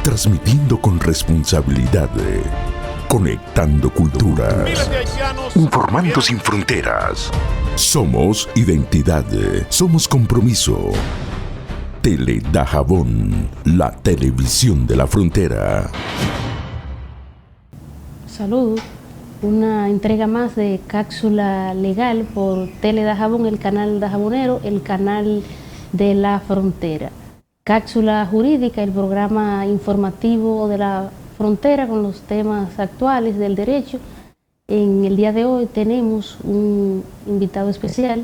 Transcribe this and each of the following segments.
transmitiendo con responsabilidad, conectando culturas, informando sin fronteras. Somos identidad, somos compromiso. Tele Dajabón, la televisión de la frontera. Saludos, una entrega más de cápsula legal por Tele Dajabón, el canal dajabonero, el canal de la frontera. Cápsula jurídica, el programa informativo de la frontera con los temas actuales del derecho. En el día de hoy tenemos un invitado especial,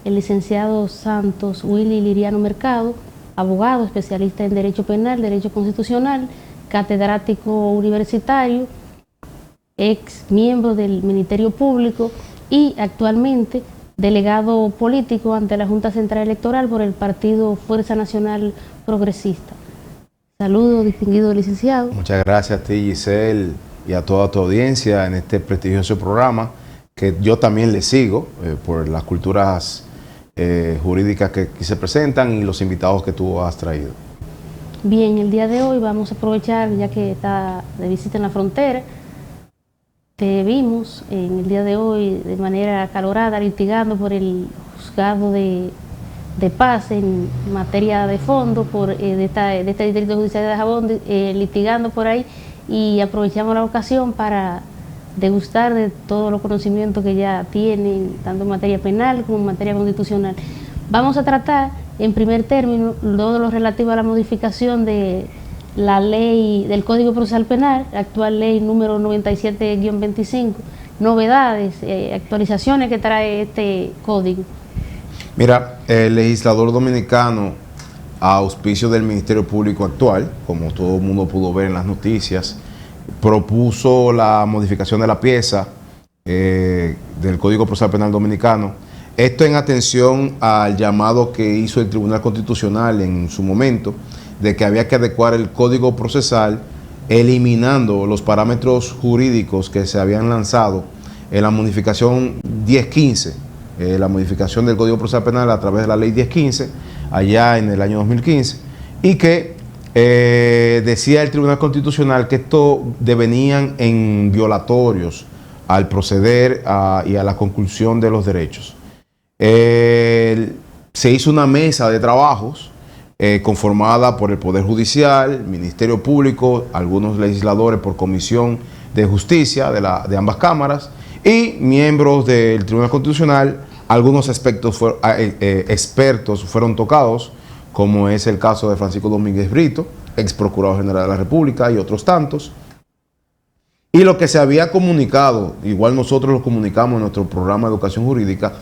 el licenciado Santos Willy Liriano Mercado, abogado, especialista en Derecho Penal, Derecho Constitucional, catedrático universitario, ex miembro del Ministerio Público y actualmente delegado político ante la Junta Central Electoral por el partido Fuerza Nacional Progresista. Saludos, distinguido licenciado. Muchas gracias a ti, Giselle, y a toda tu audiencia en este prestigioso programa que yo también le sigo por las culturas jurídicas que se presentan y los invitados que tú has traído. Bien, el día de hoy vamos a aprovechar, ya que está de visita en la frontera, te vimos en el día de hoy de manera acalorada litigando por el juzgado de paz en materia de fondo de este distrito judicial de Dajabón, litigando por ahí, y aprovechamos la ocasión para degustar de todos los conocimientos que ya tienen, tanto en materia penal como en materia constitucional. Vamos a tratar, en primer término, todo lo relativo a la modificación de la ley del Código Procesal Penal, actual ley número 97-25, novedades, actualizaciones que trae este código. Mira, el legislador dominicano, a auspicio del Ministerio Público actual, como todo el mundo pudo ver en las noticias, propuso la modificación de la pieza del Código Procesal Penal Dominicano. Esto en atención al llamado que hizo el Tribunal Constitucional en su momento, de que había que adecuar el Código Procesal, eliminando los parámetros jurídicos que se habían lanzado en la modificación 1015, la modificación del Código Procesal Penal a través de la ley 1015, allá en el año 2015, y que decía el Tribunal Constitucional que esto devenían en violatorios al proceder y a la conclusión de los derechos. Se hizo una mesa de trabajos conformada por el Poder Judicial, Ministerio Público, algunos legisladores por Comisión de Justicia de ambas cámaras y miembros del Tribunal Constitucional. Algunos expertos fueron tocados, como es el caso de Francisco Domínguez Brito, ex Procurador General de la República, y otros tantos. Y lo que se había comunicado, igual nosotros lo comunicamos en nuestro programa de educación jurídica,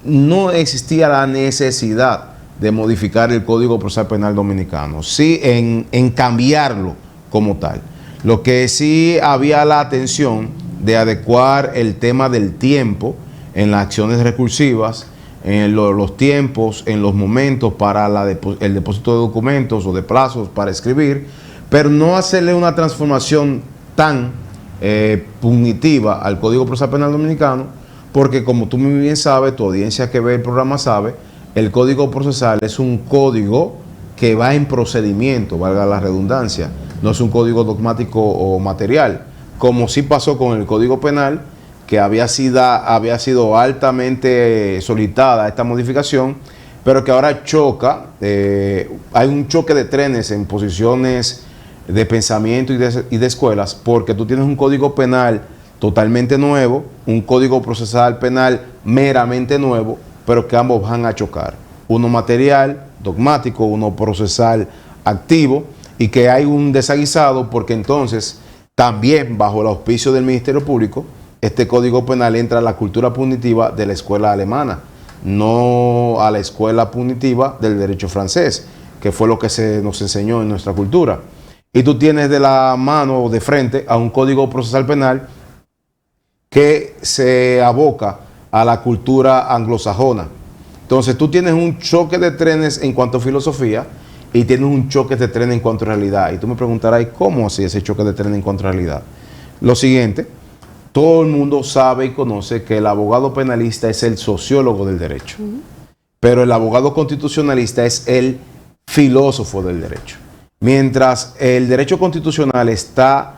no existía la necesidad de modificar el Código Procesal Penal Dominicano, sí en cambiarlo como tal. Lo que sí había la atención de adecuar el tema del tiempo en las acciones recursivas, en los tiempos, en los momentos para el depósito de documentos o de plazos para escribir, pero no hacerle una transformación tan punitiva al Código Procesal Penal Dominicano, porque como tú muy bien sabes, tu audiencia que ve el programa sabe, el Código Procesal es un código que va en procedimiento, valga la redundancia, no es un código dogmático o material, como sí pasó con el Código Penal, que había sido altamente solicitada esta modificación, pero que ahora choca, hay un choque de trenes en posiciones de pensamiento y de escuelas, porque tú tienes un Código Penal totalmente nuevo, un Código Procesal Penal meramente nuevo, pero que ambos van a chocar. Uno material, dogmático, uno procesal, activo, y que hay un desaguisado porque entonces también bajo el auspicio del Ministerio Público, este Código Penal entra a la cultura punitiva de la escuela alemana, no a la escuela punitiva del derecho francés, que fue lo que nos enseñó en nuestra cultura. Y tú tienes de la mano o de frente a un Código Procesal Penal que se aboca a la cultura anglosajona. Entonces tú tienes un choque de trenes en cuanto a filosofía y tienes un choque de trenes en cuanto a realidad. Y tú me preguntarás, ¿y cómo así ese choque de trenes en cuanto a realidad? Lo siguiente, todo el mundo sabe y conoce que el abogado penalista es el sociólogo del derecho, pero el abogado constitucionalista es el filósofo del derecho. Mientras el derecho constitucional está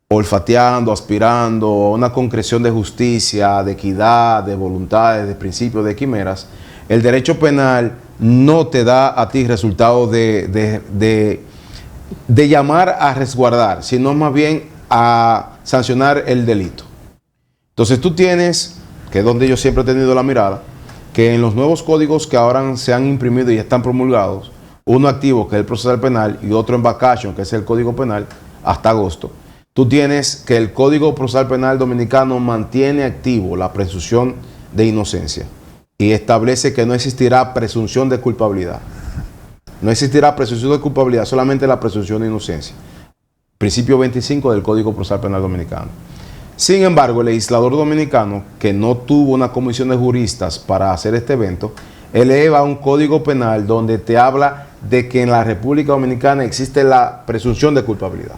olfateando, aspirando a una concreción de justicia, de equidad, de voluntades, de principios, de quimeras, el derecho penal no te da a ti resultados de llamar a resguardar, sino más bien a sancionar el delito. Entonces tú tienes, que es donde yo siempre he tenido la mirada, que en los nuevos códigos que ahora se han imprimido y están promulgados, uno activo, que es el procesal penal, y otro en vacation, que es el Código Penal, hasta agosto, tú tienes que el Código Procesal Penal Dominicano mantiene activo la presunción de inocencia y establece que no existirá presunción de culpabilidad. No existirá presunción de culpabilidad, solamente la presunción de inocencia. Principio 25 del Código Procesal Penal Dominicano. Sin embargo, el legislador dominicano, que no tuvo una comisión de juristas para hacer este evento, eleva un código penal donde te habla de que en la República Dominicana existe la presunción de culpabilidad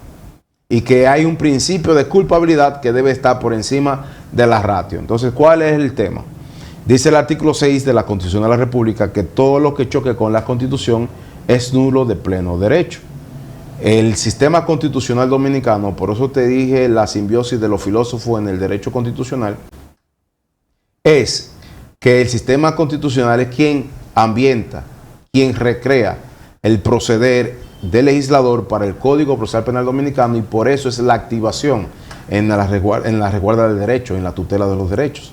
y que hay un principio de culpabilidad que debe estar por encima de la ratio. Entonces, ¿cuál es el tema? Dice el artículo 6 de la Constitución de la República que todo lo que choque con la Constitución es nulo de pleno derecho. El sistema constitucional dominicano, por eso te dije la simbiosis de los filósofos en el derecho constitucional, es que el sistema constitucional es quien ambienta, quien recrea el proceder del legislador para el Código Procesal Penal Dominicano, y por eso es la activación en la resguarda del derecho, en la tutela de los derechos.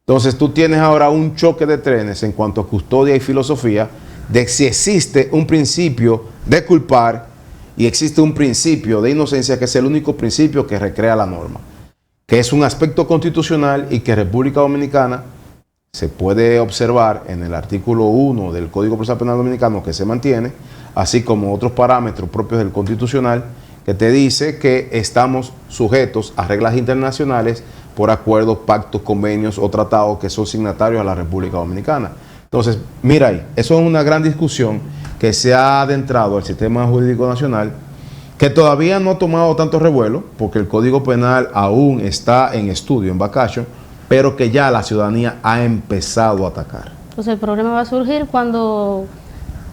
Entonces tú tienes ahora un choque de trenes en cuanto a custodia y filosofía de si existe un principio de culpar y existe un principio de inocencia, que es el único principio que recrea la norma, que es un aspecto constitucional y que República Dominicana se puede observar en el artículo 1 del Código Procesal Penal Dominicano, que se mantiene, así como otros parámetros propios del constitucional, que te dice que estamos sujetos a reglas internacionales por acuerdos, pactos, convenios o tratados que son signatarios a la República Dominicana. Entonces, mira ahí, eso es una gran discusión que se ha adentrado al sistema jurídico nacional, que todavía no ha tomado tanto revuelo, porque el Código Penal aún está en estudio, en vacation, pero que ya la ciudadanía ha empezado a atacar. Entonces el problema va a surgir cuando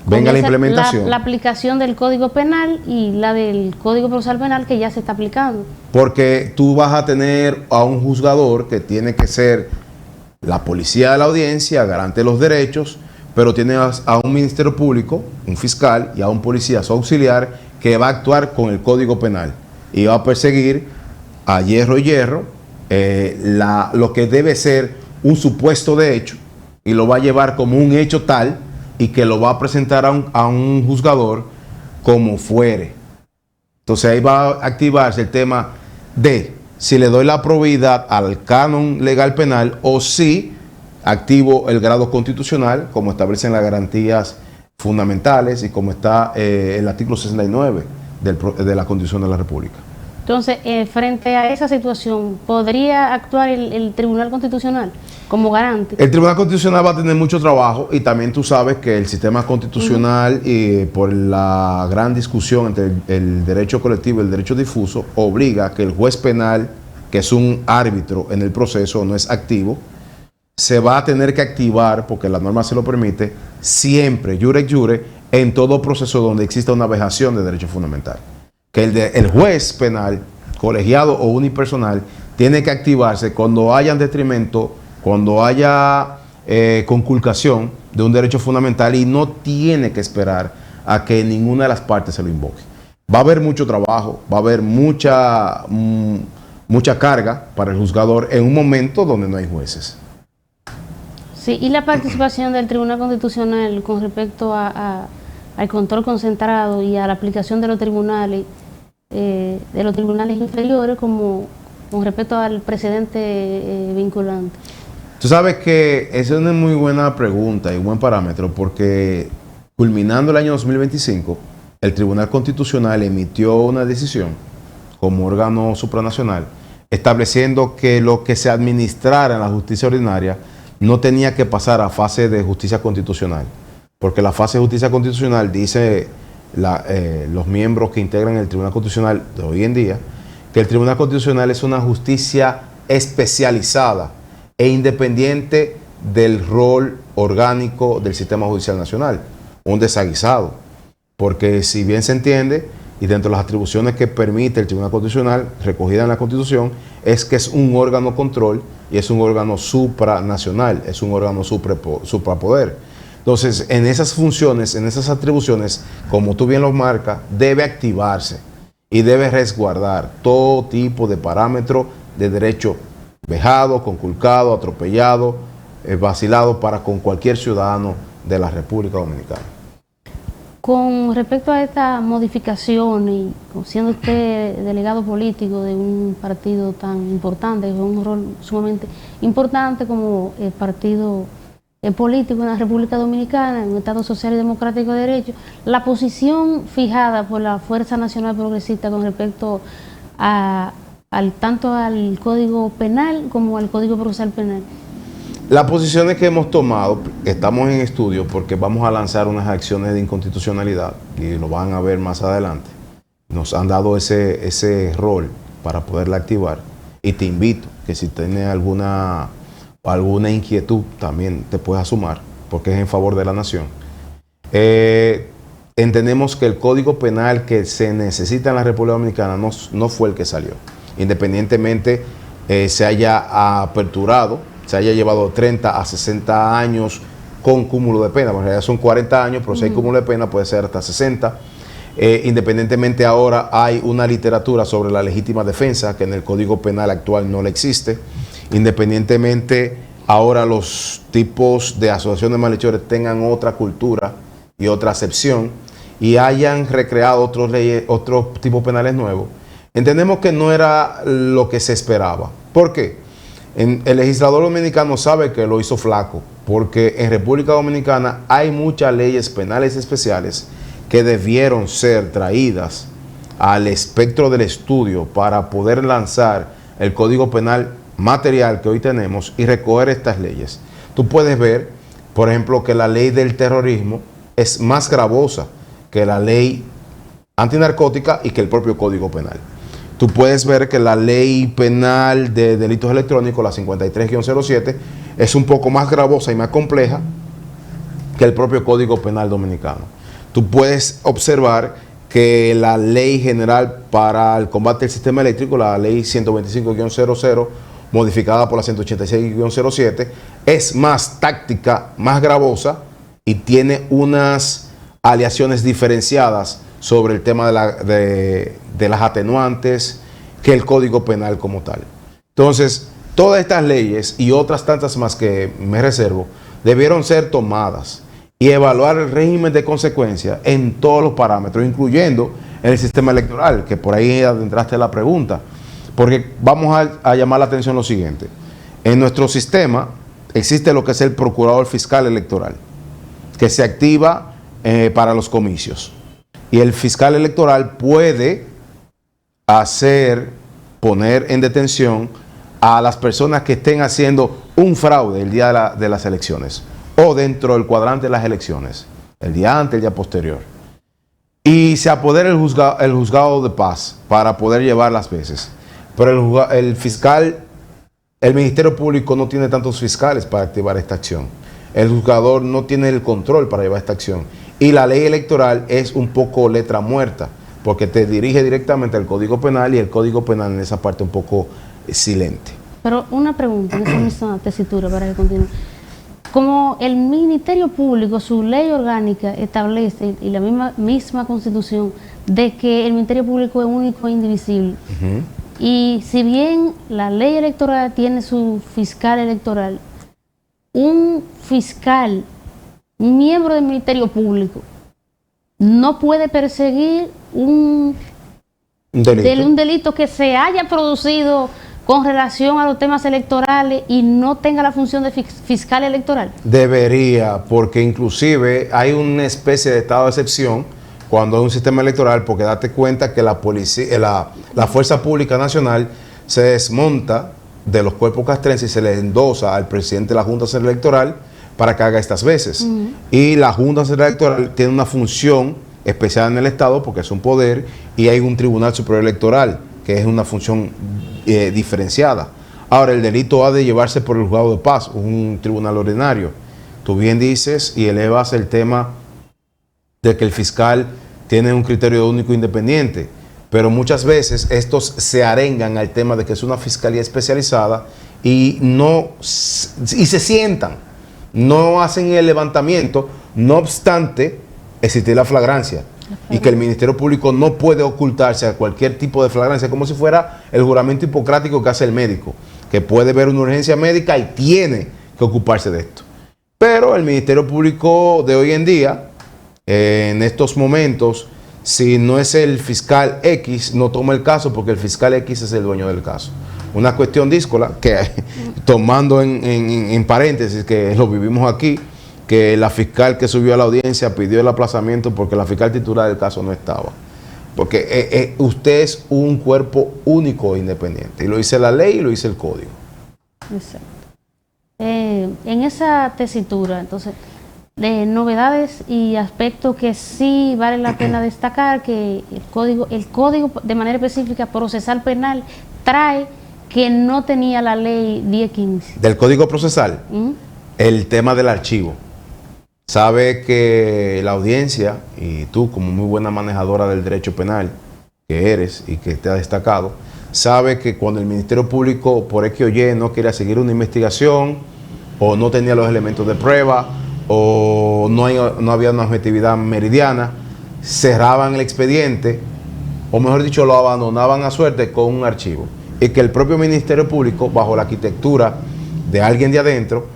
venga la implementación. La aplicación del Código Penal y la del Código Procesal Penal que ya se está aplicando. Porque tú vas a tener a un juzgador que tiene que ser la policía de la audiencia, garante de los derechos, pero tienes a un ministerio público, un fiscal y a un policía, su auxiliar, que va a actuar con el Código Penal y va a perseguir a hierro y hierro lo que debe ser un supuesto de hecho, y lo va a llevar como un hecho tal y que lo va a presentar a un juzgador como fuere. Entonces ahí va a activarse el tema de si le doy la probidad al canon legal penal o si activo el grado constitucional, como establecen las garantías fundamentales y como está el artículo 69 de la Constitución de la República. Entonces, frente a esa situación, ¿podría actuar el Tribunal Constitucional como garante? El Tribunal Constitucional va a tener mucho trabajo, y también tú sabes que el sistema constitucional, por la gran discusión entre el derecho colectivo y el derecho difuso, obliga a que el juez penal, que es un árbitro en el proceso, no es activo, se va a tener que activar, porque la norma se lo permite, siempre, jure jure, en todo proceso donde exista una vejación de derecho fundamental. Que el juez penal, colegiado o unipersonal, tiene que activarse cuando haya detrimento, cuando haya conculcación de un derecho fundamental, y no tiene que esperar a que ninguna de las partes se lo invoque. Va a haber mucho trabajo, va a haber mucha carga para el juzgador en un momento donde no hay jueces. Sí, y la participación del Tribunal Constitucional con respecto al control concentrado y a la aplicación de los tribunales inferiores con respecto al precedente vinculante. Tú sabes que esa es una muy buena pregunta y un buen parámetro, porque culminando el año 2025, el Tribunal Constitucional emitió una decisión como órgano supranacional estableciendo que lo que se administrara en la justicia ordinaria no tenía que pasar a fase de justicia constitucional, porque la fase de justicia constitucional, dice los miembros que integran el Tribunal Constitucional de hoy en día, que el Tribunal Constitucional es una justicia especializada e independiente del rol orgánico del sistema judicial nacional, un desaguisado. porque si bien se entiende, y dentro de las atribuciones que permite el Tribunal Constitucional, recogida en la Constitución, es que es un órgano control y es un órgano supranacional, es un órgano suprapoder. Entonces, en esas funciones, en esas atribuciones, como tú bien lo marcas, debe activarse y debe resguardar todo tipo de parámetro de derecho vejado, conculcado, atropellado, vacilado para con cualquier ciudadano de la República Dominicana. Con respecto a esta modificación, y siendo usted delegado político de un partido tan importante, con un rol sumamente importante como el partido político en la República Dominicana, en un Estado social y democrático de derecho, la posición fijada por la Fuerza Nacional Progresista con respecto tanto al Código Penal como al Código Procesal Penal. Las posiciones que hemos tomado, estamos en estudio porque vamos a lanzar unas acciones de inconstitucionalidad y lo van a ver más adelante. Nos han dado ese rol para poderla activar y te invito que si tienes alguna inquietud también te puedas sumar porque es en favor de la nación. Entendemos que el Código Penal que se necesita en la República Dominicana no fue el que salió, independientemente se haya aperturado, se haya llevado 30 a 60 años con cúmulo de pena. En realidad son 40 años, pero si hay cúmulo de pena puede ser hasta 60. Independientemente ahora hay una literatura sobre la legítima defensa que en el Código Penal actual no le existe. Independientemente ahora los tipos de asociaciones de malhechores tengan otra cultura y otra acepción y hayan recreado otros tipos penales nuevos. Entendemos que no era lo que se esperaba. ¿Por qué? El legislador dominicano sabe que lo hizo flaco, porque en República Dominicana hay muchas leyes penales especiales que debieron ser traídas al espectro del estudio para poder lanzar el Código Penal material que hoy tenemos y recoger estas leyes. Tú puedes ver, por ejemplo, que la ley del terrorismo es más gravosa que la ley antinarcótica y que el propio Código Penal. Tú puedes ver que la ley penal de delitos electrónicos, la 53-07, es un poco más gravosa y más compleja que el propio Código Penal dominicano. Tú puedes observar que la ley general para el combate del sistema eléctrico, la ley 125-00, modificada por la 186-07, es más táctica, más gravosa y tiene unas aleaciones diferenciadas sobre el tema de las atenuantes que el Código Penal como tal. Entonces, todas estas leyes y otras tantas más que me reservo, debieron ser tomadas y evaluar el régimen de consecuencia en todos los parámetros, incluyendo en el sistema electoral, que por ahí adentraste la pregunta, porque vamos a llamar la atención lo siguiente. En nuestro sistema existe lo que es el procurador fiscal electoral, que se activa para los comicios. Y el fiscal electoral puede poner en detención a las personas que estén haciendo un fraude el día de las elecciones o dentro del cuadrante de las elecciones, el día antes, el día posterior. Y se apodera el juzgado de paz para poder llevar las veces. Pero el Ministerio Público no tiene tantos fiscales para activar esta acción. El juzgador no tiene el control para llevar esta acción. Y la ley electoral es un poco letra muerta, porque te dirige directamente al Código Penal y el Código Penal en esa parte un poco silente. Pero una pregunta en esa misma tesitura para que continúe. Como el Ministerio Público, su ley orgánica establece, y la misma Constitución, de que el Ministerio Público es único e indivisible, y si bien la ley electoral tiene su fiscal electoral, un fiscal, un miembro del Ministerio Público, no puede perseguir un delito que se haya producido con relación a los temas electorales y no tenga la función de fiscal electoral. Debería, porque inclusive hay una especie de estado de excepción cuando hay un sistema electoral, porque date cuenta que la policía, la Fuerza Pública Nacional se desmonta de los cuerpos castrenses y se le endosa al presidente de la Junta Central Electoral para que haga estas veces. Y la Junta Central Electoral tiene una función especial en el Estado porque es un poder y hay un Tribunal Superior Electoral que es una función diferenciada. Ahora, el delito ha de llevarse por el juzgado de paz, un tribunal ordinario. Tú bien dices y elevas el tema de que el fiscal tienen un criterio único independiente, pero muchas veces estos se arengan al tema de que es una fiscalía especializada y se sientan, no hacen el levantamiento, no obstante existe la flagrancia y que el Ministerio Público no puede ocultarse a cualquier tipo de flagrancia, como si fuera el juramento hipocrático que hace el médico, que puede ver una urgencia médica y tiene que ocuparse de esto. Pero el Ministerio Público de hoy en día, en estos momentos, si no es el fiscal X, no toma el caso porque el fiscal X es el dueño del caso. Una cuestión díscola que, tomando en paréntesis, que lo vivimos aquí, que la fiscal que subió a la audiencia pidió el aplazamiento porque la fiscal titular del caso no estaba. Porque usted es un cuerpo único e independiente. Y lo dice la ley y lo dice el código. Exacto. En esa tesitura, entonces, de novedades y aspectos que sí vale la pena destacar, que el código de manera específica procesal penal trae que no tenía la ley 1015. Del Código Procesal, el tema del archivo. Sabe que la audiencia, y tú como muy buena manejadora del derecho penal que eres y que te ha destacado, sabe que cuando el Ministerio Público por X o Y no quería seguir una investigación o no tenía los elementos de prueba o no había una objetividad meridiana, cerraban el expediente o mejor dicho lo abandonaban a suerte con un archivo, y que el propio Ministerio Público, bajo la arquitectura de alguien de adentro,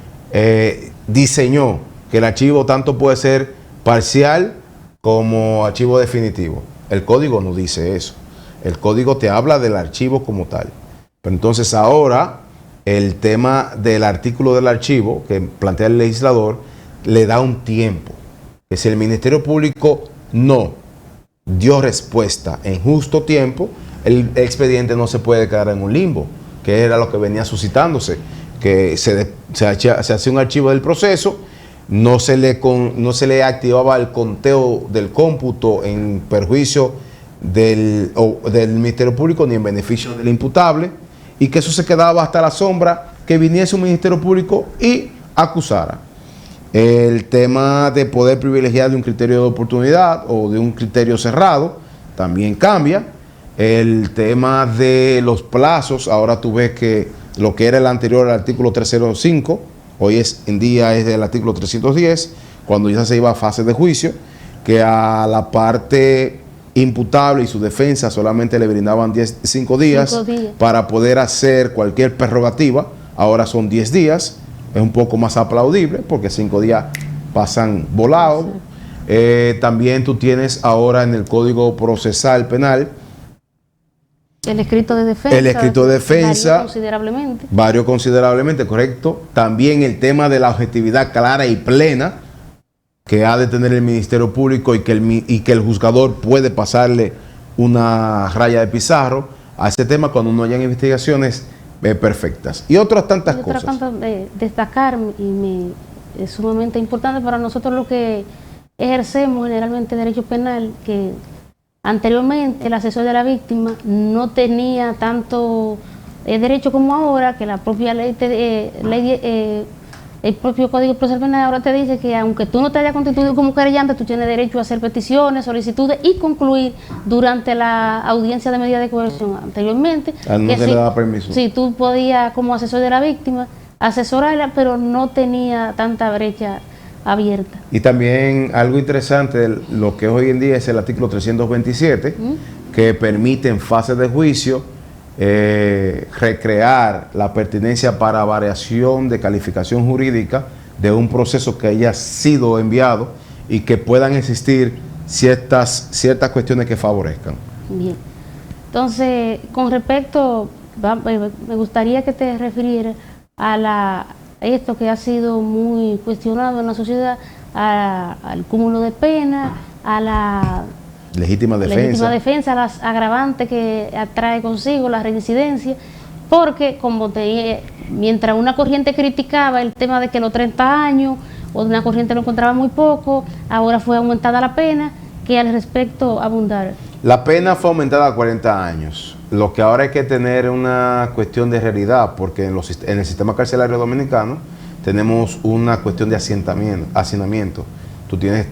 diseñó que el archivo tanto puede ser parcial como archivo definitivo. El código no dice eso. El código te habla del archivo como tal. Pero entonces ahora el tema del artículo del archivo que plantea el legislador le da un tiempo. Que si el Ministerio Público no dio respuesta en justo tiempo, el expediente no se puede quedar en un limbo, que era lo que venía suscitándose, que se hacía un archivo del proceso, no se le activaba el conteo del cómputo en perjuicio del Ministerio Público ni en beneficio del imputable, y que eso se quedaba hasta la sombra que viniese un Ministerio Público y acusara. El tema de poder privilegiar de un criterio de oportunidad o de un criterio cerrado también cambia. El tema de los plazos, ahora tú ves que lo que era el anterior al artículo 305, hoy en día es del artículo 310, cuando ya se iba a fase de juicio, que a la parte imputable y su defensa solamente le brindaban 5 días para poder hacer cualquier prerrogativa. Ahora son 10 días, es un poco más aplaudible porque 5 días pasan volados. También tú tienes ahora en el Código Procesal Penal el escrito de defensa. El escrito de defensa varió considerablemente. Varió considerablemente, correcto. También el tema de la objetividad clara y plena que ha de tener el Ministerio Público y que el juzgador puede pasarle una raya de pizarro a ese tema cuando no hayan investigaciones perfectas. Y otras tantas cosas. Destacar, y es sumamente importante para nosotros los que ejercemos generalmente derecho penal, que anteriormente el asesor de la víctima no tenía tanto derecho como ahora, que la propia ley, el propio Código Procesal Penal ahora te dice que aunque tú no te hayas constituido como querellante, tú tienes derecho a hacer peticiones, solicitudes y concluir durante la audiencia de medida de coerción. Anteriormente, no se le daba permiso. Sí, tú podías como asesor de la víctima asesorarla, pero no tenía tanta brecha abierta. Y también algo interesante, lo que hoy en día es el artículo 327, que permite en fase de juicio recrear la pertinencia para variación de calificación jurídica de un proceso que haya sido enviado y que puedan existir ciertas cuestiones que favorezcan. Bien. Entonces, con respecto, me gustaría que te refirieras a esto que ha sido muy cuestionado en la sociedad, al cúmulo de pena, a la legítima defensa, las agravantes que atrae consigo la reincidencia, porque mientras una corriente criticaba el tema de que los 30 años, o una corriente lo encontraba muy poco, ahora fue aumentada la pena, que al respecto abundar. La pena fue aumentada a 40 años. Lo que ahora hay que tener una cuestión de realidad, porque en el sistema carcelario dominicano tenemos una cuestión de hacinamiento. Tú tienes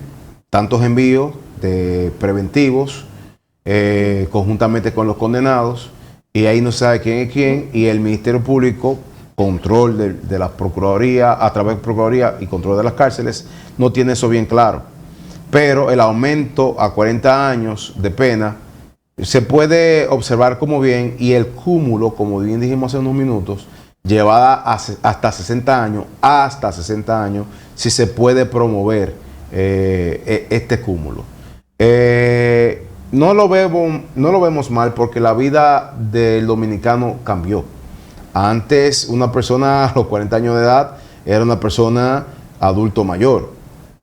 tantos envíos de preventivos, conjuntamente con los condenados, y ahí no se sabe quién es quién, y el Ministerio Público, control de la Procuraduría, a través de Procuraduría y control de las cárceles, no tiene eso bien claro. Pero el aumento a 40 años de pena se puede observar como bien, y el cúmulo, como bien dijimos hace unos minutos, llevada hasta 60 años, si se puede promover este cúmulo. No lo vemos mal, porque la vida del dominicano cambió. Antes, una persona a los 40 años de edad era una persona adulto mayor.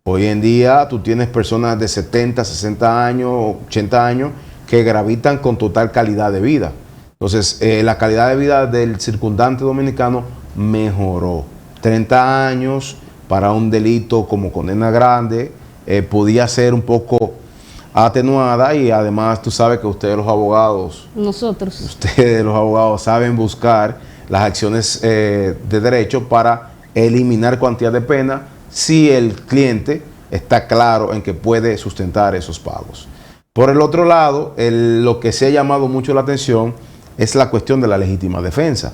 Hoy en día tú tienes personas de 70, 60 años, 80 años que gravitan con total calidad de vida. Entonces, la calidad de vida del circundante dominicano mejoró. 30 años para un delito como condena grande podía ser un poco atenuada, y además tú sabes que ustedes los abogados, saben buscar las acciones de derecho para eliminar cuantía de pena si el cliente está claro en que puede sustentar esos pagos. Por el otro lado, lo que se ha llamado mucho la atención es la cuestión de la legítima defensa.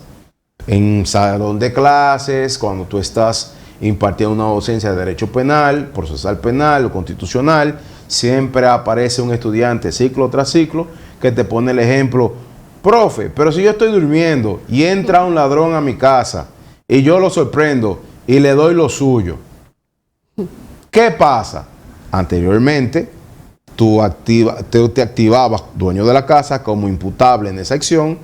En salón de clases, cuando tú estás impartiendo una docencia de derecho penal, procesal penal o constitucional, siempre aparece un estudiante ciclo tras ciclo que te pone el ejemplo: profe, pero si yo estoy durmiendo y entra un ladrón a mi casa y yo lo sorprendo y le doy lo suyo, ¿qué pasa? Anteriormente, tú te activabas dueño de la casa como imputable en esa acción.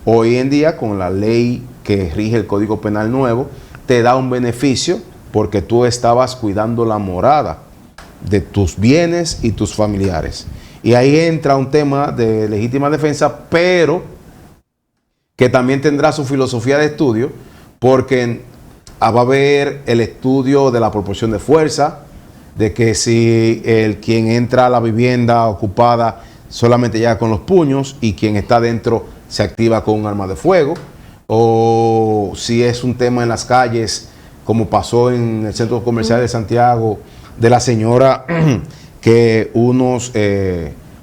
Hoy en día, con la ley que rige el Código Penal nuevo, te da un beneficio porque tú estabas cuidando la morada de tus bienes y tus familiares. Y ahí entra un tema de legítima defensa, pero que también tendrá su filosofía de estudio, porque va a haber el estudio de la proporción de fuerza, de que si quien entra a la vivienda ocupada solamente llega con los puños y quien está dentro se activa con un arma de fuego, o si es un tema en las calles, como pasó en el centro comercial de Santiago, de la señora que unos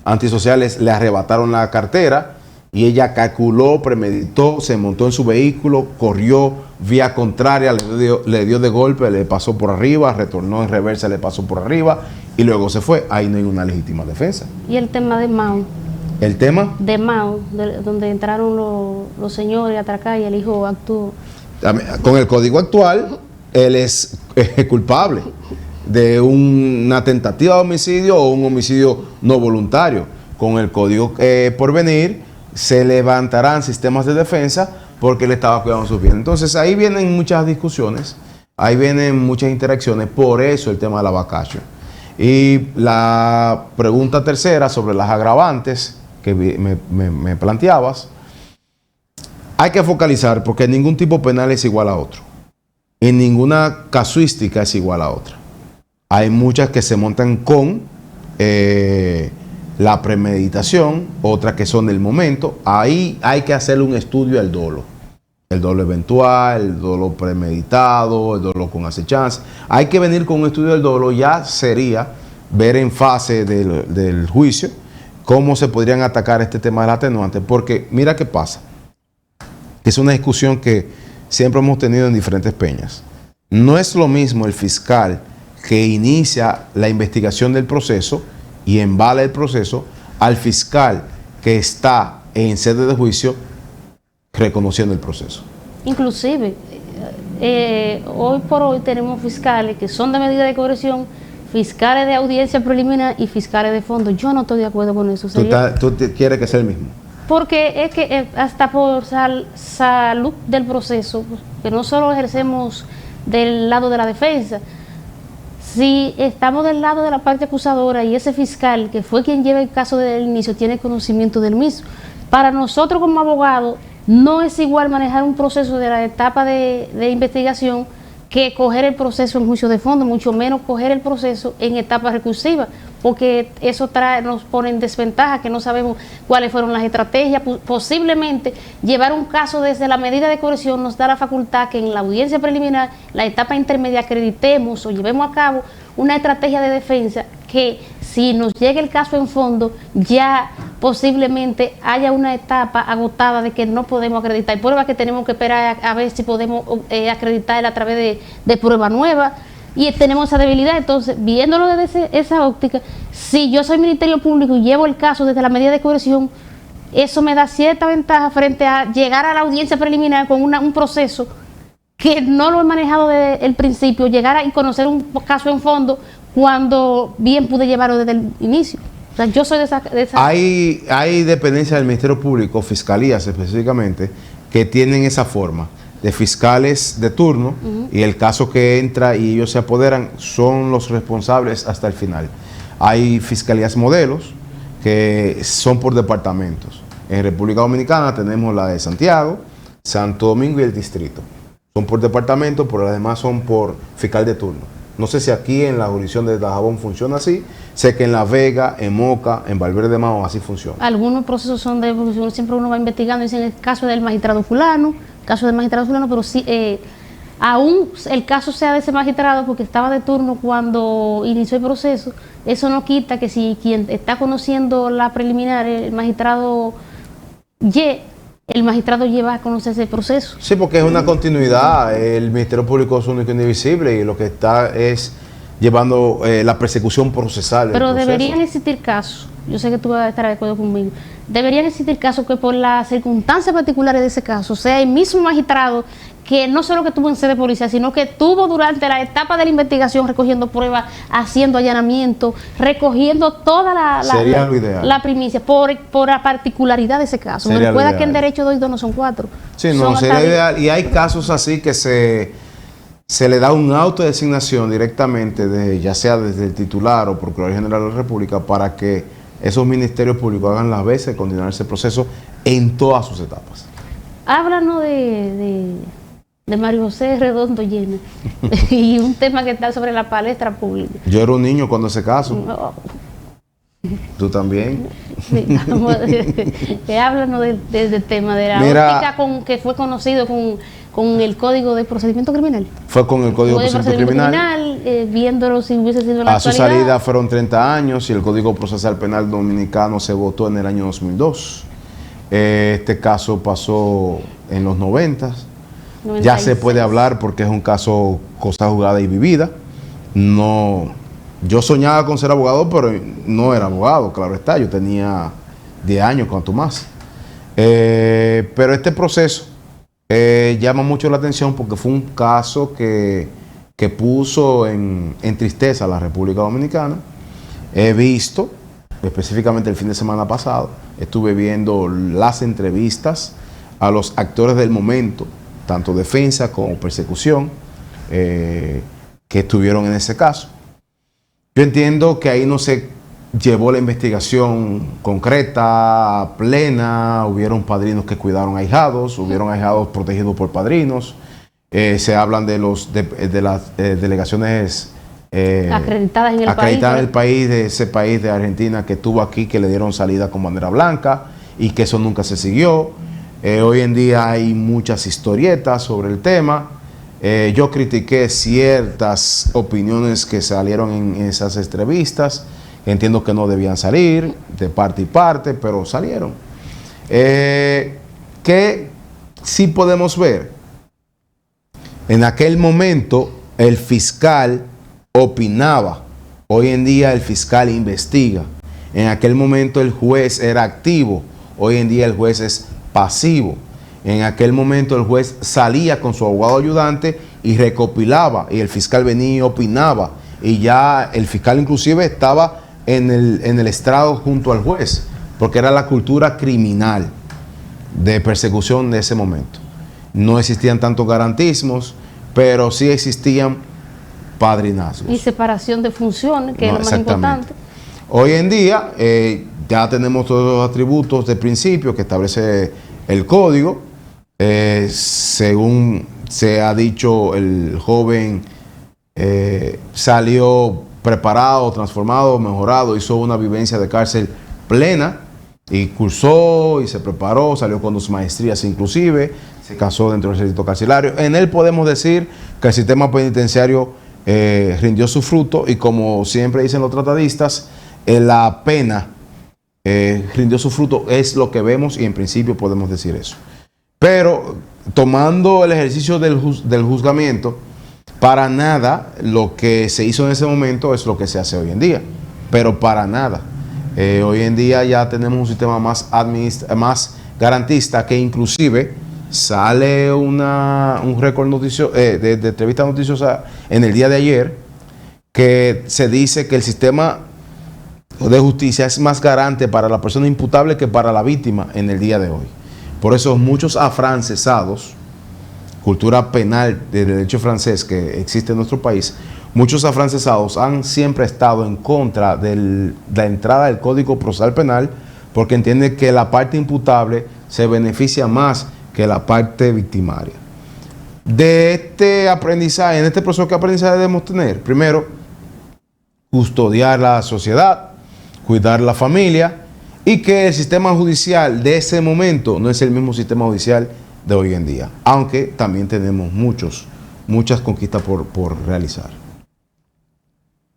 antisociales le arrebataron la cartera y ella calculó, premeditó, se montó en su vehículo, corrió vía contraria, le dio de golpe, le pasó por arriba, retornó en reversa, le pasó por arriba y luego se fue. Ahí no hay una legítima defensa. Y el tema de Mao. ¿El tema? De Mao, donde entraron los señores a atracar y el hijo actuó. Con el código actual, él es culpable de una tentativa de homicidio o un homicidio no voluntario. Con el código por venir, se levantarán sistemas de defensa porque él estaba cuidando sus bienes. Entonces ahí vienen muchas discusiones, ahí vienen muchas interacciones, por eso el tema de la vacación. Y la pregunta tercera sobre las agravantes que me planteabas, hay que focalizar porque ningún tipo penal es igual a otro y ninguna casuística es igual a otra. Hay muchas que se montan con la premeditación, otras que son del momento. Ahí hay que hacerle un estudio al dolo. El dolo eventual, el dolo premeditado, el dolo con acechanza. Hay que venir con un estudio del dolo, ya sería ver en fase del juicio cómo se podrían atacar este tema del atenuante, porque mira qué pasa. Es una discusión que siempre hemos tenido en diferentes peñas. No es lo mismo el fiscal que inicia la investigación del proceso y embala el proceso al fiscal que está en sede de juicio reconociendo el proceso. Inclusive, hoy por hoy tenemos fiscales que son de medida de coerción, fiscales de audiencia preliminar y fiscales de fondo. Yo no estoy de acuerdo con eso. ¿Tú quieres que sea el mismo? Porque es que hasta por salud del proceso, que no solo ejercemos del lado de la defensa, si estamos del lado de la parte acusadora y ese fiscal que fue quien lleva el caso desde el inicio tiene conocimiento del mismo, para nosotros como abogados no es igual manejar un proceso de la etapa de investigación que coger el proceso en juicio de fondo, mucho menos coger el proceso en etapa recursiva, porque eso nos pone en desventaja, que no sabemos cuáles fueron las estrategias. Posiblemente llevar un caso desde la medida de coerción nos da la facultad que en la audiencia preliminar, la etapa intermedia, acreditemos o llevemos a cabo una estrategia de defensa que si nos llega el caso en fondo, ya posiblemente haya una etapa agotada de que no podemos acreditar. Hay pruebas que tenemos que esperar a ver si podemos acreditar a través de prueba nueva, y tenemos esa debilidad. Entonces, viéndolo desde esa óptica, si yo soy Ministerio Público y llevo el caso desde la medida de coerción, eso me da cierta ventaja frente a llegar a la audiencia preliminar con un proceso que no lo he manejado desde el principio, llegar y conocer un caso en fondo cuando bien pude llevarlo desde el inicio. O sea, yo soy de esa... Hay dependencias del Ministerio Público, fiscalías específicamente, que tienen esa forma de fiscales de turno, y el caso que entra y ellos se apoderan son los responsables hasta el final. Hay fiscalías modelos que son por departamentos. En República Dominicana tenemos la de Santiago, Santo Domingo y el distrito. Son por departamento, pero además son por fiscal de turno. No sé si aquí en la jurisdicción de Dajabón funciona así. Sé que en La Vega, en Moca, en Valverde de Mao así funciona. Algunos procesos son de evolución, siempre uno va investigando, dicen el caso del magistrado fulano, pero sí, aún el caso sea de ese magistrado porque estaba de turno cuando inició el proceso, eso no quita que si quien está conociendo la preliminar, el magistrado el magistrado lleva a conocer ese proceso. Sí, porque es una continuidad. El Ministerio Público es único e indivisible y lo que está es llevando la persecución procesal. Pero deberían existir casos, yo sé que tú vas a estar de acuerdo conmigo, deberían existir casos que por las circunstancias particulares de ese caso, sea el mismo magistrado que no solo que estuvo en sede policial, sino que estuvo durante la etapa de la investigación recogiendo pruebas, haciendo allanamiento, recogiendo toda la primicia, por la particularidad de ese caso. No recuerda que en derecho 2 y 2 no son 4. Sí, no, sería ideal. Y hay casos así que se le da un auto de designación directamente, ya sea desde el titular o Procurador General de la República, para que esos ministerios públicos hagan las veces de continuar ese proceso en todas sus etapas. Háblanos de Mario José Redondo Llena y un tema que está sobre la palestra pública. Yo era un niño cuando se casó. No. ¿Tú también? Sí, háblanos del tema de la óptica que fue conocido con el Código de Procedimiento Criminal. Fue con el Código de Procedimiento Criminal. Viéndolo si hubiese sido en la actualidad. A su salida fueron 30 años y el Código Procesal Penal Dominicano se votó en el año 2002. Este caso pasó en los 90. Ya se puede hablar porque es un caso cosa jugada y vivida. No, yo soñaba con ser abogado, pero no era abogado, claro está. Yo tenía 10 años, cuanto más. Pero este proceso llama mucho la atención porque fue un caso que puso en tristeza a la República Dominicana. He visto, específicamente el fin de semana pasado, estuve viendo las entrevistas a los actores del momento, tanto defensa como persecución, que estuvieron en ese caso. Yo entiendo que ahí no se llevó la investigación concreta, plena, hubieron padrinos que cuidaron ahijados, hubieron ahijados protegidos por padrinos, se hablan de las delegaciones acreditadas en el país, de ese país de Argentina que estuvo aquí, que le dieron salida con bandera blanca y que eso nunca se siguió. Hoy en día hay muchas historietas sobre el tema. Yo critiqué ciertas opiniones que salieron en esas entrevistas. Entiendo que no debían salir de parte y parte, pero salieron. Que sí podemos ver. En aquel momento el fiscal opinaba. Hoy en día el fiscal investiga. En aquel momento el juez era activo. Hoy en día el juez es pasivo. En aquel momento el juez salía con su abogado ayudante y recopilaba, y el fiscal venía y opinaba, y ya el fiscal inclusive estaba en el estrado junto al juez, porque era la cultura criminal de persecución de ese momento. No existían tantos garantismos, pero sí existían padrinazgos. Y separación de funciones, que es lo más importante. Hoy en día ya tenemos todos los atributos de principio que establece el código. Según se ha dicho, el joven salió preparado, transformado, mejorado, hizo una vivencia de cárcel plena y cursó y se preparó, salió con 2 maestrías inclusive, se casó dentro del ejército carcelario. En él podemos decir que el sistema penitenciario rindió su fruto y, como siempre dicen los tratadistas, la pena rindió su fruto, es lo que vemos y en principio podemos decir eso. Pero tomando el ejercicio del juzgamiento, para nada lo que se hizo en ese momento es lo que se hace hoy en día, pero para nada. Hoy en día ya tenemos un sistema más garantista, que inclusive sale un récord noticioso, de entrevista noticiosa en el día de ayer, que se dice que el sistema de justicia es más garante para la persona imputable que para la víctima en el día de hoy. Por eso muchos afrancesados, cultura penal de derecho francés que existe en nuestro país, muchos afrancesados han siempre estado en contra de la entrada del Código Procesal Penal, porque entienden que la parte imputable se beneficia más que la parte victimaria. De este aprendizaje, en este proceso que aprendizaje debemos tener, primero, custodiar la sociedad, cuidar la familia, y que el sistema judicial de ese momento no es el mismo sistema judicial de hoy en día, aunque también tenemos muchas conquistas por realizar.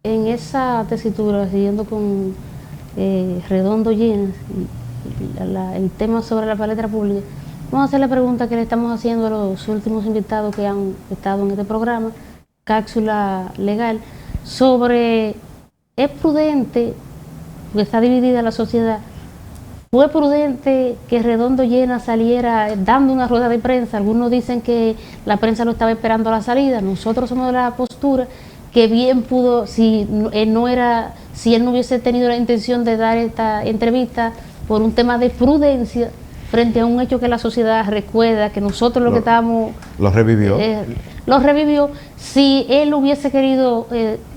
En esa tesitura, siguiendo con Redondo Llenas, el tema sobre la palestra pública, vamos a hacer la pregunta que le estamos haciendo a los últimos invitados que han estado en este programa, Cápsula Legal, sobre ¿es prudente, porque está dividida la sociedad, fue prudente que Redondo Llenas saliera dando una rueda de prensa? Algunos dicen que la prensa lo estaba esperando a la salida. Nosotros somos de la postura que bien pudo, si él no hubiese tenido la intención de dar esta entrevista por un tema de prudencia frente a un hecho que la sociedad recuerda, que nosotros que estábamos... Lo revivió. Lo revivió. Si él hubiese querido,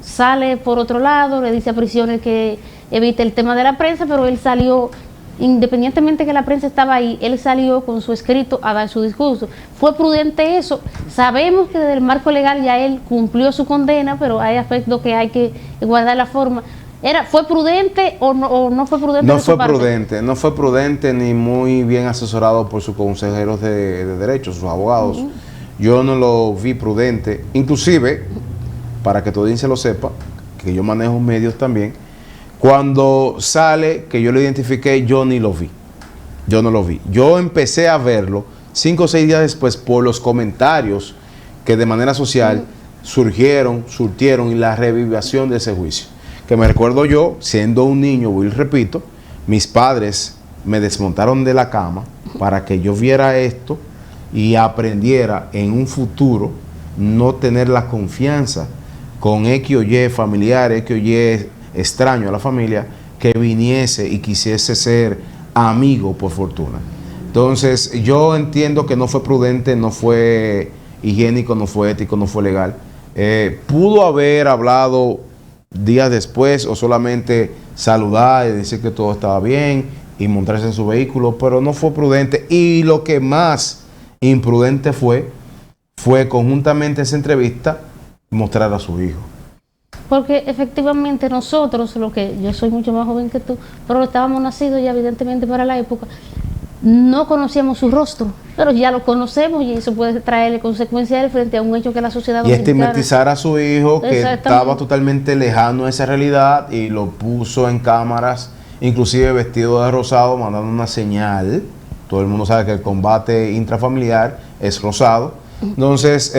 sale por otro lado, le dice a Prisiones que evite el tema de la prensa, pero él salió, independientemente que la prensa estaba ahí, él salió con su escrito a dar su discurso. ¿Fue prudente eso? Sabemos que desde el marco legal ya él cumplió su condena, pero hay aspectos que hay que guardar la forma. ¿Fue prudente o no fue prudente? No fue prudente ni muy bien asesorado por sus consejeros de derecho, sus abogados. Yo no lo vi prudente, inclusive, para que tu audiencia lo sepa, que yo manejo medios también, cuando sale, que yo lo identifiqué, yo ni lo vi. Yo no lo vi. Yo empecé a verlo 5 o 6 días después por los comentarios que de manera social surtieron y la revivación de ese juicio. Que me recuerdo yo, siendo un niño, y repito, mis padres me desmontaron de la cama para que yo viera esto y aprendiera en un futuro no tener la confianza con X o Y familiar, X o Y extraño a la familia, que viniese y quisiese ser amigo por fortuna. Entonces yo entiendo que no fue prudente, no fue higiénico, no fue ético, no fue legal. Pudo haber hablado días después o solamente saludar y decir que todo estaba bien y montarse en su vehículo, pero no fue prudente. Y lo que más imprudente fue conjuntamente esa entrevista mostrar a su hijo. Porque efectivamente nosotros, yo soy mucho más joven que tú, pero estábamos nacidos ya evidentemente para la época, no conocíamos su rostro, pero ya lo conocemos y eso puede traerle consecuencias frente a un hecho que la sociedad dominicana... Y estigmatizar a su hijo, que estaba totalmente lejano de esa realidad, y lo puso en cámaras, inclusive vestido de rosado, mandando una señal. Todo el mundo sabe que el combate intrafamiliar es rosado. Entonces,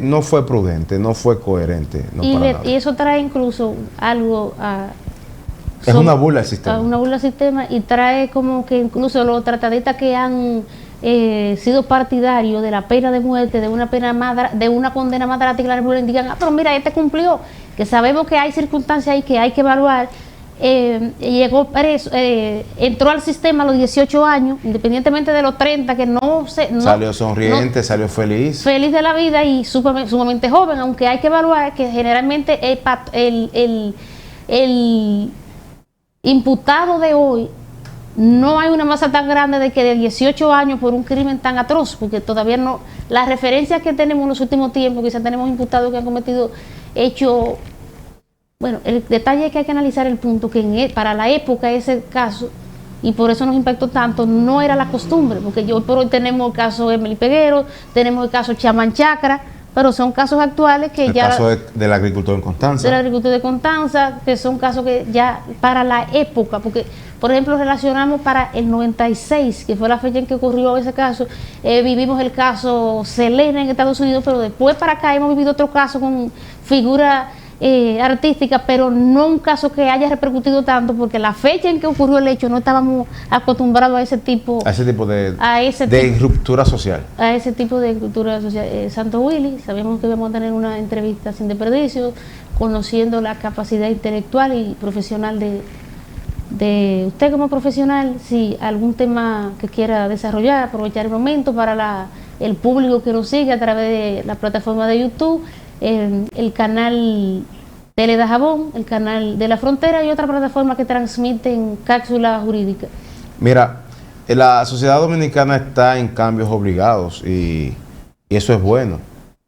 no fue prudente, no fue coherente. Y eso trae incluso algo es una burla al sistema. Una burla al sistema, y trae como que incluso los tratadistas que han sido partidarios de la pena de muerte, de una condena más drástica, la República, digan, pero mira, cumplió, que sabemos que hay circunstancias ahí que hay que evaluar. Llegó preso, entró al sistema a los 18 años, independientemente de los 30, que salió sonriente, salió feliz de la vida y sumamente joven, aunque hay que evaluar que generalmente el imputado de hoy, no hay una masa tan grande de 18 años por un crimen tan atroz, porque todavía no, las referencias que tenemos en los últimos tiempos, quizás tenemos imputados que han cometido hechos. Bueno, el detalle es que hay que analizar el punto que para la época ese caso, y por eso nos impactó tanto, no era la costumbre, porque por hoy tenemos el caso de Emily Peguero, tenemos el caso Chamán Chacra, pero son casos actuales que el caso del agricultor en Constanza. Del agricultor de Constanza, que son casos que ya para la época, porque por ejemplo relacionamos para el 96, que fue la fecha en que ocurrió ese caso, vivimos el caso Selena en Estados Unidos, pero después para acá hemos vivido otro caso con figura artística, pero no un caso que haya repercutido tanto, porque la fecha en que ocurrió el hecho no estábamos acostumbrados a ese tipo de ruptura social. A ese tipo de ruptura social. Santo Willy, sabíamos que íbamos a tener una entrevista sin desperdicio, conociendo la capacidad intelectual y profesional de usted como profesional. Si algún tema que quiera desarrollar, aprovechar el momento para el público que nos sigue a través de la plataforma de YouTube, el canal Tele Dajabón, el canal de La Frontera y otra plataforma que transmiten cápsula jurídica. Mira, la sociedad dominicana está en cambios obligados y eso es bueno.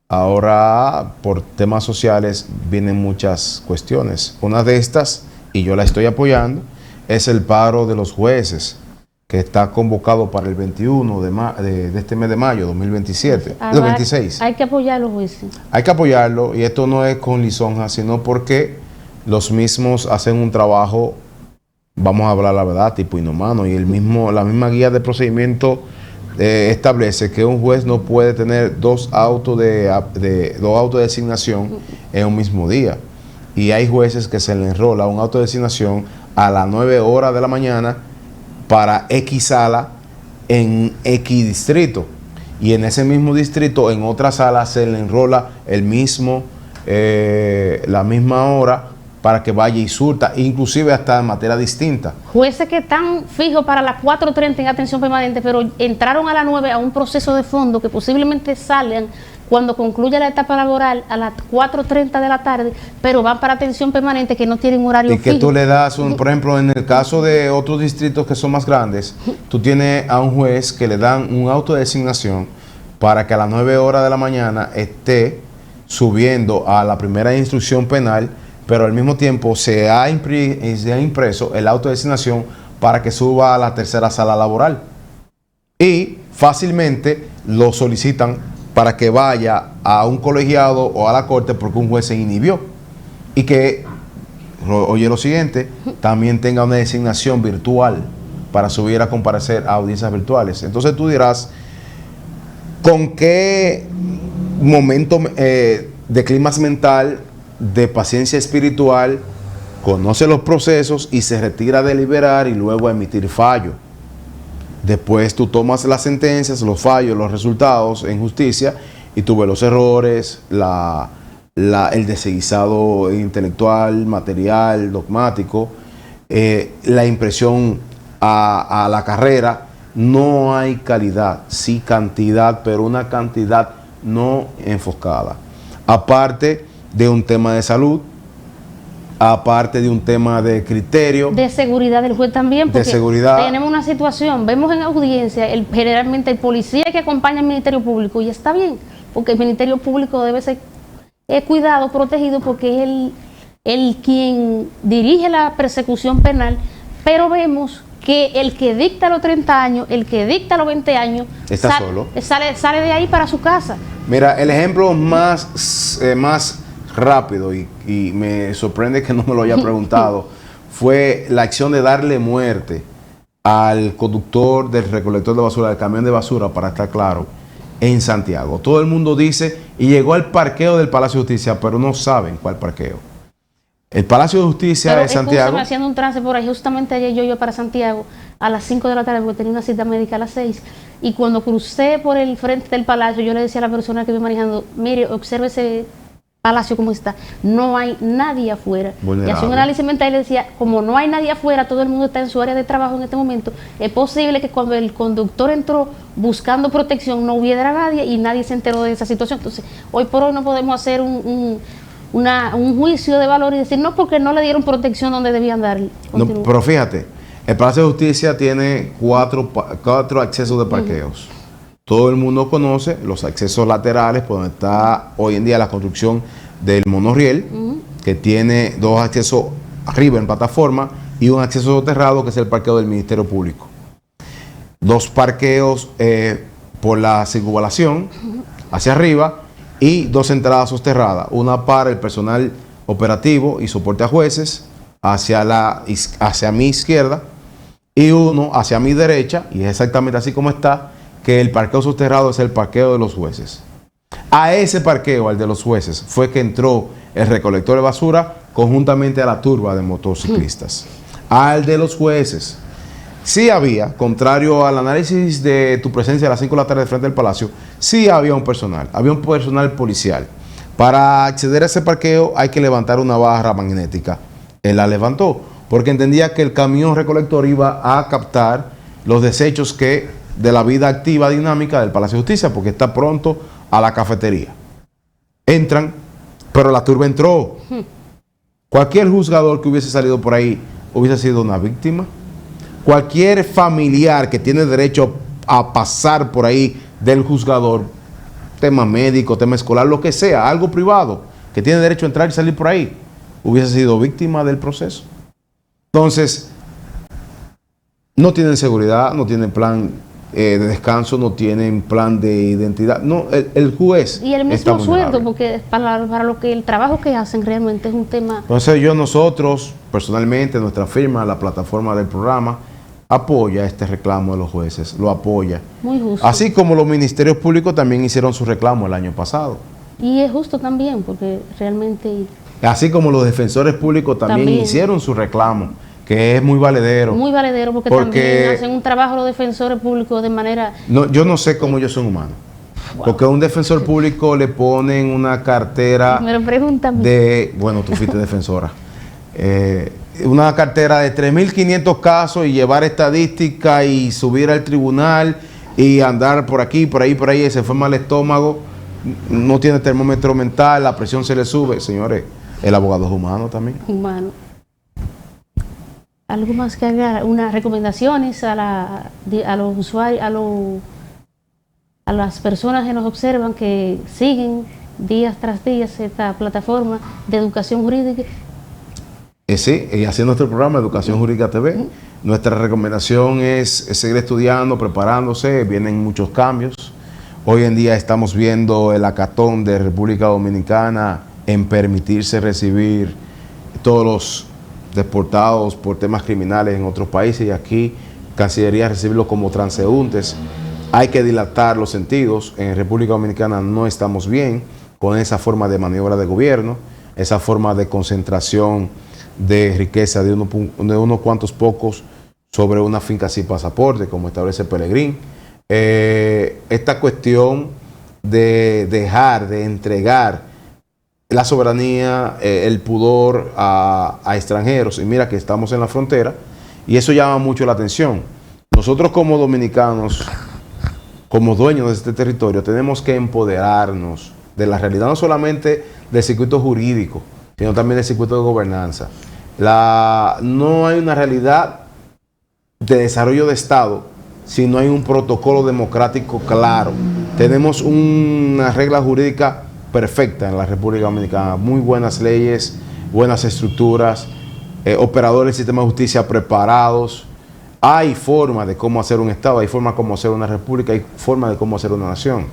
Ahora, por temas sociales, vienen muchas cuestiones. Una de estas, y yo la estoy apoyando, es el paro de los jueces, que está convocado para el 21 de este mes de mayo 2027, 2026. Hay que apoyar a los jueces. Hay que apoyarlo, y esto no es con lisonja, sino porque los mismos hacen un trabajo, vamos a hablar la verdad, tipo inhumano, y la misma guía de procedimiento establece que un juez no puede tener dos autos de asignación en un mismo día. Y hay jueces que se le enrola un auto de asignación a las 9 horas de la mañana para X sala en X distrito, y en ese mismo distrito en otra sala se le enrola la misma hora para que vaya y surta, inclusive hasta en materia distinta. Jueces que están fijos para las 4:30 en atención permanente, pero entraron a las 9 a un proceso de fondo que posiblemente salgan cuando concluya la etapa laboral a las 4:30 de la tarde, pero van para atención permanente, que no tienen horario fijo. Y que tú le das, por ejemplo, en el caso de otros distritos que son más grandes, tú tienes a un juez que le dan un auto de designación para que a las 9 horas de la mañana esté subiendo a la primera instrucción penal, pero al mismo tiempo se ha impreso el auto de designación para que suba a la tercera sala laboral. Y fácilmente lo solicitan para que vaya a un colegiado o a la corte porque un juez se inhibió. Y que, oye lo siguiente, también tenga una designación virtual para subir a comparecer a audiencias virtuales. Entonces tú dirás, ¿con qué momento de clima mental, de paciencia espiritual, conoce los procesos y se retira a deliberar y luego a emitir fallo? Después tú tomas las sentencias, los fallos, los resultados en justicia, y tú ves los errores, el desaguisado intelectual, material, dogmático, la impresión a la carrera. No hay calidad, sí cantidad, pero una cantidad no enfocada. Aparte de un tema de salud, aparte de un tema de criterio, de seguridad del juez también, porque de seguridad. Tenemos una situación, vemos en audiencia generalmente el policía que acompaña al Ministerio Público, y está bien, porque el Ministerio Público debe ser cuidado, protegido, porque es el quien dirige la persecución penal, pero vemos que el que dicta los 30 años, el que dicta los 20 años, sale de ahí para su casa. Mira, el ejemplo más rápido, y me sorprende que no me lo haya preguntado, fue la acción de darle muerte al conductor del recolector de basura, del camión de basura, para estar claro, en Santiago. Todo el mundo dice, y llegó al parqueo del Palacio de Justicia, pero no saben cuál parqueo. El Palacio de Justicia de Santiago. Haciendo un trance por ahí, justamente ayer yo iba para Santiago a las 5 de la tarde porque tenía una cita médica a las 6, y cuando crucé por el frente del palacio, yo le decía a la persona que iba manejando, mire, observe ese palacio como está, no hay nadie afuera. Vulnerable. Y hacía un análisis mental y le decía, como no hay nadie afuera, todo el mundo está en su área de trabajo en este momento, es posible que cuando el conductor entró buscando protección no hubiera nadie y nadie se enteró de esa situación. Entonces, hoy por hoy no podemos hacer un juicio de valor y decir, no, porque no le dieron protección donde debían darle. No, pero fíjate, el Palacio de Justicia tiene cuatro accesos de parqueos. Todo el mundo conoce los accesos laterales, por donde está hoy en día la construcción del monorriel, que tiene dos accesos arriba en plataforma y un acceso soterrado, que es el parqueo del Ministerio Público. Dos parqueos por la circunvalación hacia arriba y 2 entradas soterradas, una para el personal operativo y soporte a jueces hacia mi izquierda y uno hacia mi derecha, y es exactamente así como está, que el parqueo soterrado es el parqueo de los jueces. A ese parqueo, al de los jueces, fue que entró el recolector de basura conjuntamente a la turba de motociclistas. Al de los jueces, sí había, contrario al análisis de tu presencia a las 5 de la tarde frente al Palacio, sí había un personal policial. Para acceder a ese parqueo hay que levantar una barra magnética. Él la levantó porque entendía que el camión recolector iba a captar los desechos de la vida activa dinámica del Palacio de Justicia, porque está pronto a la cafetería. Entran, pero la turba entró. Cualquier juzgador que hubiese salido por ahí hubiese sido una víctima. Cualquier familiar que tiene derecho a pasar por ahí del juzgador, tema médico, tema escolar, lo que sea, algo privado, que tiene derecho a entrar y salir por ahí, hubiese sido víctima del proceso. Entonces, no tienen seguridad, no tienen plan de descanso, no tienen plan de identidad. No, el juez. Y el mismo sueldo, porque para lo que el trabajo que hacen realmente es un tema. Entonces, nosotros, personalmente, nuestra firma, la plataforma del programa, apoya este reclamo de los jueces, lo apoya. Muy justo. Así como los ministerios públicos también hicieron su reclamo el año pasado. Y es justo también, porque realmente. Así como los defensores públicos también hicieron su reclamo, que es muy valedero. Muy valedero, porque también hacen un trabajo los defensores públicos de manera. No, yo no sé cómo ellos son humanos. Wow. Porque a un defensor público le ponen una cartera. Me lo pregúntame. Bueno, tú fuiste defensora. Una cartera de 3.500 casos y llevar estadística y subir al tribunal y andar por aquí, por ahí, se enferma el estómago, no tiene termómetro mental, la presión se le sube. Señores, el abogado es humano también. Humano. Algo más que haga, unas recomendaciones a los usuarios, a las personas que nos observan, que siguen días tras días esta plataforma de educación jurídica. Sí, y haciendo nuestro programa Educación Jurídica TV, nuestra recomendación es seguir estudiando, preparándose, vienen muchos cambios. Hoy en día estamos viendo el hacatón de República Dominicana en permitirse recibir todos los deportados por temas criminales en otros países, y aquí Cancillería recibirlos como transeúntes. Hay que dilatar los sentidos. En República Dominicana no estamos bien con esa forma de maniobra de gobierno, esa forma de concentración de riqueza de unos cuantos pocos sobre una finca sin pasaporte, como establece Pelegrín. Esta cuestión de dejar, de entregar la soberanía, el pudor a extranjeros, y mira que estamos en la frontera, y eso llama mucho la atención. Nosotros como dominicanos, como dueños de este territorio, tenemos que empoderarnos de la realidad, no solamente del circuito jurídico, sino también del circuito de gobernanza. No hay una realidad de desarrollo de Estado si no hay un protocolo democrático claro. Tenemos una regla jurídica perfecta en la República Dominicana, muy buenas leyes, buenas estructuras, operadores del sistema de justicia preparados. Hay forma de cómo hacer un Estado, hay forma de cómo hacer una república, hay forma de cómo hacer una nación.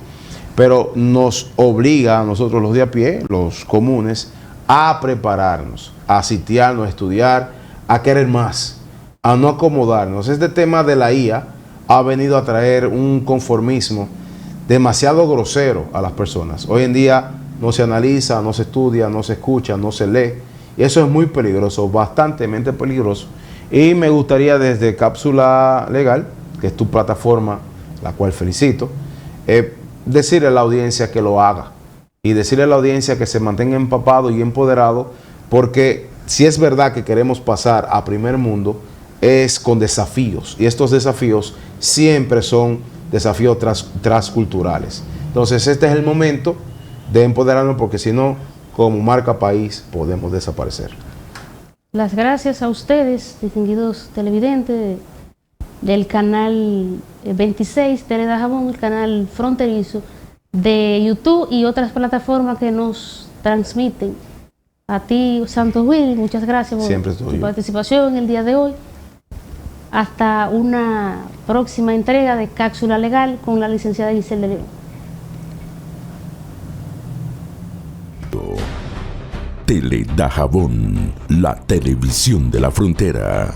Pero nos obliga a nosotros los de a pie, los comunes, a prepararnos, a sitiarnos, a estudiar, a querer más, a no acomodarnos. Este tema de la IA ha venido a traer un conformismo demasiado grosero a las personas. Hoy en día no se analiza, no se estudia, no se escucha, no se lee. Y eso es muy peligroso, bastante peligroso. Y me gustaría desde Cápsula Legal, que es tu plataforma, la cual felicito, decirle a la audiencia que lo haga. Y decirle a la audiencia que se mantenga empapado y empoderado, porque si es verdad que queremos pasar a primer mundo, es con desafíos. Y estos desafíos siempre son desafíos transculturales. Entonces este es el momento de empoderarnos, porque si no, como marca país, podemos desaparecer. Las gracias a ustedes, distinguidos televidentes del canal 26, Tele Dajabón, el canal fronterizo de YouTube y otras plataformas que nos transmiten. A ti, Santos Will, muchas gracias por tu participación el día de hoy. Hasta una próxima entrega de Cápsula Legal con la licenciada Giselle de León. Tele Dajabón, la televisión de la frontera.